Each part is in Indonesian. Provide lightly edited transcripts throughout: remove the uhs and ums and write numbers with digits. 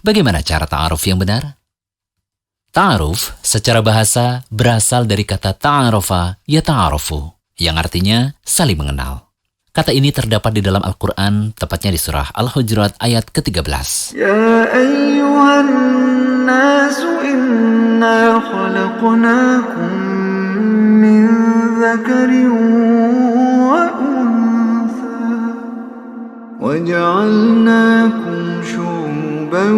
Bagaimana cara ta'aruf yang benar? Ta'aruf secara bahasa berasal dari kata ta'arofa yata'arofu, yang artinya saling mengenal. Kata ini terdapat di dalam Al-Quran, tepatnya di surah Al-Hujurat ayat ke-13. Ya ayyuhan nasu inna khalaqnakum min dzakarin wa untha wa ja'alnakum syu'uban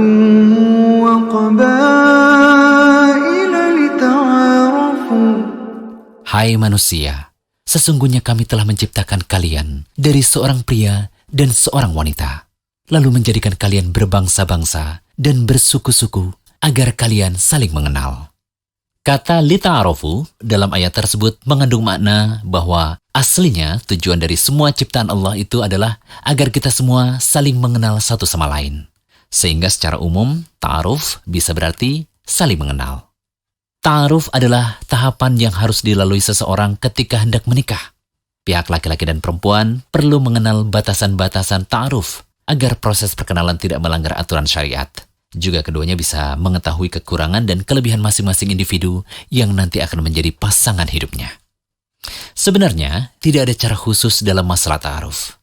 wa qabaila lita'arafu. Hai manusia, sesungguhnya kami telah menciptakan kalian dari seorang pria dan seorang wanita, lalu menjadikan kalian berbangsa-bangsa dan bersuku-suku agar kalian saling mengenal. Kata lita'arofu dalam ayat tersebut mengandung makna bahwa aslinya tujuan dari semua ciptaan Allah itu adalah agar kita semua saling mengenal satu sama lain. Sehingga secara umum, ta'aruf bisa berarti saling mengenal. Ta'aruf adalah tahapan yang harus dilalui seseorang ketika hendak menikah. Pihak laki-laki dan perempuan perlu mengenal batasan-batasan ta'aruf agar proses perkenalan tidak melanggar aturan syariat. Juga keduanya bisa mengetahui kekurangan dan kelebihan masing-masing individu yang nanti akan menjadi pasangan hidupnya. Sebenarnya, tidak ada cara khusus dalam masalah ta'aruf.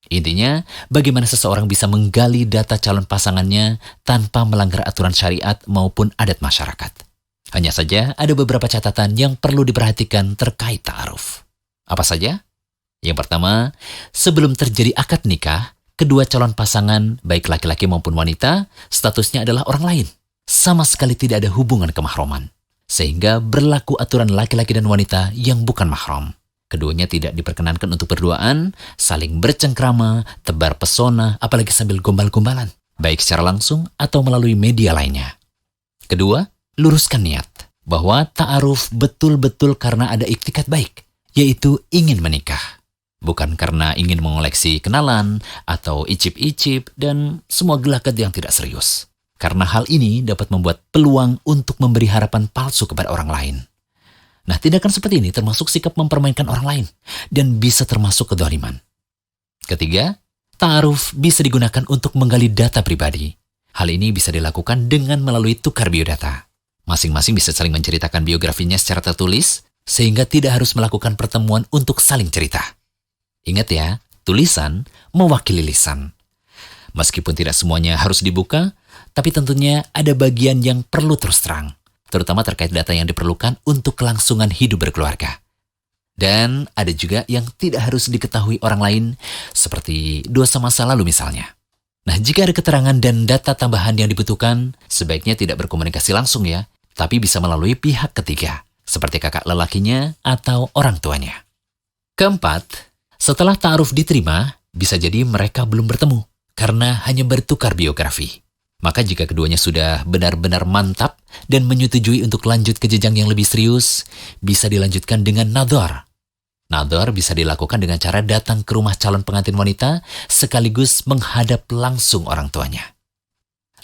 Intinya, bagaimana seseorang bisa menggali data calon pasangannya tanpa melanggar aturan syariat maupun adat masyarakat. Hanya saja ada beberapa catatan yang perlu diperhatikan terkait ta'aruf. Apa saja? Yang pertama, sebelum terjadi akad nikah, kedua calon pasangan, baik laki-laki maupun wanita, statusnya adalah orang lain. Sama sekali tidak ada hubungan kemahroman. Sehingga berlaku aturan laki-laki dan wanita yang bukan mahram. Keduanya tidak diperkenankan untuk berduaan, saling bercengkrama, tebar pesona, apalagi sambil gombal-gombalan, baik secara langsung atau melalui media lainnya. Kedua, luruskan niat bahwa ta'aruf betul-betul karena ada iktikat baik, yaitu ingin menikah. Bukan karena ingin mengoleksi kenalan atau icip-icip dan semua gelagat yang tidak serius. Karena hal ini dapat membuat peluang untuk memberi harapan palsu kepada orang lain. Nah, tindakan seperti ini termasuk sikap mempermainkan orang lain dan bisa termasuk kedzaliman. Ketiga, ta'aruf bisa digunakan untuk menggali data pribadi. Hal ini bisa dilakukan dengan melalui tukar biodata. Masing-masing bisa saling menceritakan biografinya secara tertulis, sehingga tidak harus melakukan pertemuan untuk saling cerita. Ingat ya, tulisan mewakili lisan. Meskipun tidak semuanya harus dibuka, tapi tentunya ada bagian yang perlu terus terang, terutama terkait data yang diperlukan untuk kelangsungan hidup berkeluarga. Dan ada juga yang tidak harus diketahui orang lain, seperti dosa masa lalu misalnya. Nah, jika ada keterangan dan data tambahan yang dibutuhkan, sebaiknya tidak berkomunikasi langsung ya, tapi bisa melalui pihak ketiga, seperti kakak lelakinya atau orang tuanya. Keempat, setelah ta'aruf diterima, bisa jadi mereka belum bertemu, karena hanya bertukar biografi. Maka jika keduanya sudah benar-benar mantap dan menyetujui untuk lanjut ke jenjang yang lebih serius, bisa dilanjutkan dengan nadhar. Nadhar bisa dilakukan dengan cara datang ke rumah calon pengantin wanita, sekaligus menghadap langsung orang tuanya.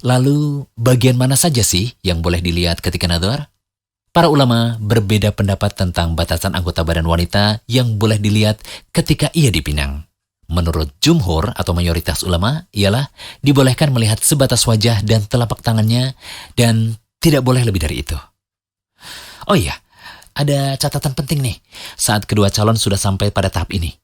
Lalu, bagian mana saja sih yang boleh dilihat ketika nadhar? Para ulama berbeda pendapat tentang batasan anggota badan wanita yang boleh dilihat ketika ia dipinang. Menurut jumhur atau mayoritas ulama, ialah dibolehkan melihat sebatas wajah dan telapak tangannya dan tidak boleh lebih dari itu. Oh iya, ada catatan penting nih saat kedua calon sudah sampai pada tahap ini.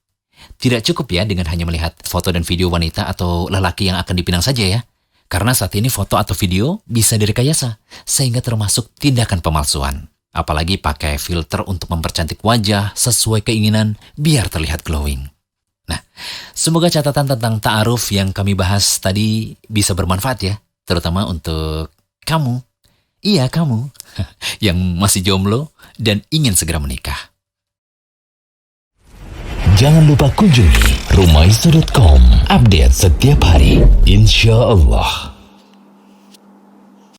Tidak cukup ya dengan hanya melihat foto dan video wanita atau lelaki yang akan dipinang saja ya. Karena saat ini foto atau video bisa direkayasa, sehingga termasuk tindakan pemalsuan. Apalagi pakai filter untuk mempercantik wajah sesuai keinginan biar terlihat glowing. Nah, semoga catatan tentang ta'aruf yang kami bahas tadi bisa bermanfaat ya, terutama untuk kamu. Iya, kamu yang masih jomblo dan ingin segera menikah. Jangan lupa kunjungi rumaiso.com. Update setiap hari, insya Allah.